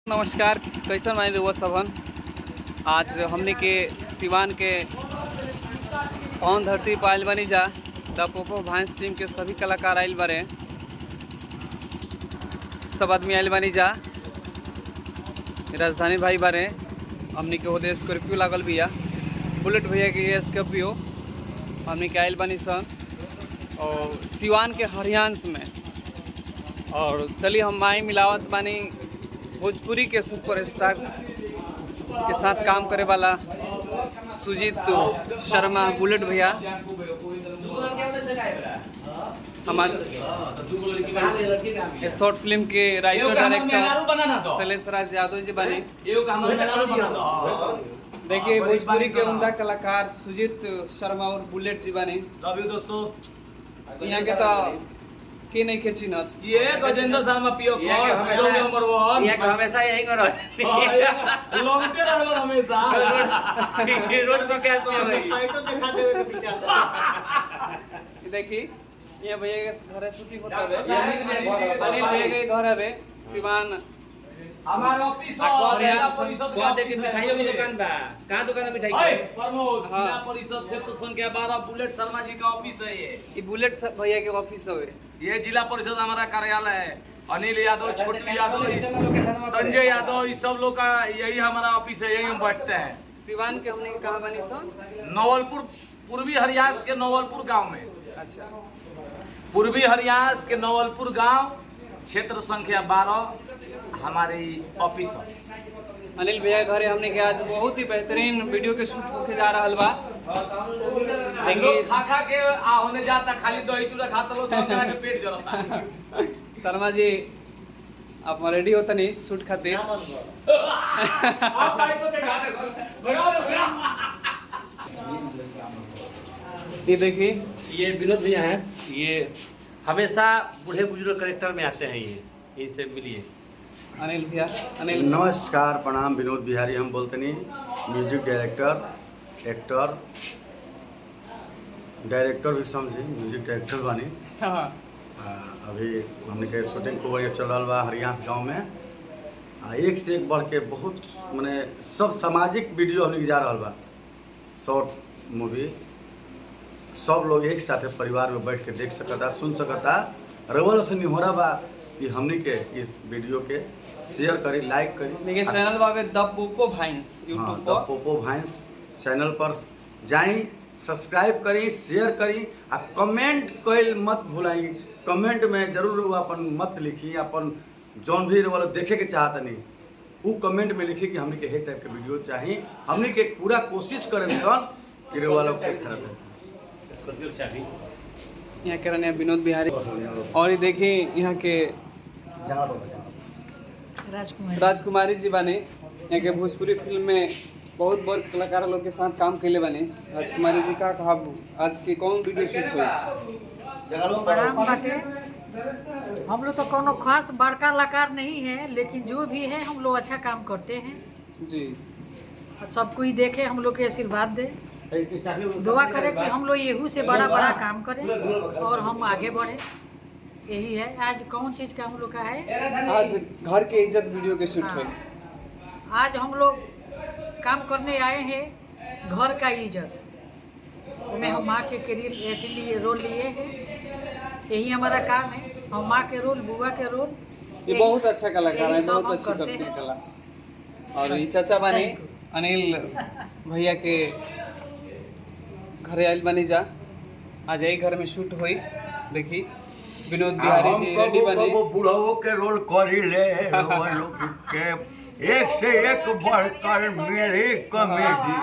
नमस्कार, कैसन मानी रहुआ सबन। आज हमने के सिवान के पवन धरती पर आयल बनी जा। द पोपो भांस टीम के सभी कलाकार आयल बारे, सब आदमी आयल बनी जा। राजधानी भाई बारे हमने के होदे स्कॉर्पियो लागल बिया, बुलेट भैया के ये स्कॉर्पियो हमने के आयल बनी सन और सिवान के हरियांश में। और चलिए हम माई मिलावत बानी भोजपुरी के सुपरस्टार के साथ काम करे वाला सुजीत शर्मा बुलेट भैया, हमारे शॉर्ट फिल्म के राइटर डायरेक्टर शैलेश राज यादव जी बानी। देखिए भोजपुरी के उम्दा कलाकार सुजीत शर्मा और बुलेट जी बानी। दोस्तों यहाँ के तो के नहीं खेची न ये गजेंद्र शर्मा पियो को नंबर 1 ये हमेशा यही करो लौंगते रहल हमेशा रोज पे कहते हैं भाई टाइटल दिखा देवे के पीछे। देखी ये भैया के घर शूटिंग होता है, अनिल भैया के घर है सिवान हमारे ऑफिस परिषद बहुत देखिए मिठाइयों की दुकान बा। कहां दुकान है मिठाई ओए की? प्रमोद जिला परिषद क्षेत्र संख्या 12 बुलेट शर्मा जी का ऑफिस है। ये बुलेट भैया के ऑफिस है। ये जिला परिषद हमारा कार्यालय है। अनिल यादव, छोटू यादव, संजय यादव, इस सब लोग का यही हमारा ऑफिस है, यही हम बैठते हैं। सिवान के हमने कहाँ बनी सन? नवलपुर, पूर्वी हरियाणा के नवलपुर गांव में। अच्छा, पूर्वी हरियाणा के नवलपुर गांव, क्षेत्र संख्या 12 हमारे ऑफिस है। अनिल भैया के घरे हमने के आज बहुत ही बेहतरीन वीडियो के शूट होके जा रहा बा। हम लोग खा के आ होने जाता, खाली दही चूड़ा खाता लो, सब जना के पेट जलता। शर्मा जी आप रेडी होता नहीं शूट खातिर? आप बाइक पे दिखा दे, भगा दो। ये देखिए ये विनोद भैया हैं, ये हमेशा बूढ़े बुजुर्ग करेक्टर में आते हैं। ये इनसे मिलिए। अनिल भैया। अनिल नमस्कार, प्रणाम। विनोद बिहारी हम बोलते म्यूजिक डायरेक्टर, एक्टर, डायरेक्टर भी समझी, म्यूजिक डायरेक्टर बानी। हाँ। अभी हमने के शूटिंग खूब चल रहा बा हरियाणा गांव में। एक से एक बढ़ के बहुत माने सब सामाजिक वीडियो हमने जा रहा बा, शॉर्ट मूवी। सब लोग एक साथ परिवार में बैठ के देख सकता, सुन सकता। रवल से निहोरा बा कि हमने के इस वीडियो के शेयर करी, लाइक करी। देखिए चैनल बाबे द पोपो भाइंस यूट्यूब द पोपो भाइंस चैनल पर जाई, सब्सक्राइब करी, शेयर करी आ कमेंट कइल मत भुलाई। कमेंट में जरूर अपन मत लिखी, अपन जौन भी वाला देखे के चाहता नहीं वो कमेंट में लिखी कि हमने के हे टाइप के वीडियो चाहिए। हमने के पूरा कोशिश करें सन कि वाला के खराब यहाँ के रहने विनोद बिहारी। और ये देखिए यहाँ के राजकुमारी जी बने, यहाँ के भोजपुरी फिल्म में बहुत बड़ कलाकार लोग के साथ काम कैले बने। राजकुमारी जी का कहा आज की कौन वीडियो शूट हुई? प्रणाम बाटे। हम लोग तो कोनो खास बड़का कलाकार नहीं है, लेकिन जो भी है हम लोग अच्छा काम करते हैं जी। और सब कोई देखे, हम लोग के आशीर्वाद दे, दुआ करे कि हम लोग येहू से बड़ा बड़ा काम करें और हम आगे बढ़े। यही है। आज कौन चीज़ का हम लोग का है? आज घर के इज्जत वीडियो के शूट हुई। आज हम लोग काम करने आए हैं घर का इज्जत में। हम माँ के लिए रोल लिए हैं, यही हमारा काम है। हम माँ के रोल, बुआ के रोल। ये बहुत अच्छा कलाकार है, बहुत अच्छी करते हैं कला। और ये चाचा बने अनिल भैया के घरे आयल बनी जा। आज यही घर में शूट हुई। देखी विनोद बिहारी जी रेडी बने। बुढ़ाओ के रोल करी ले के एक से एक बढ़कर मेरी कॉमेडी।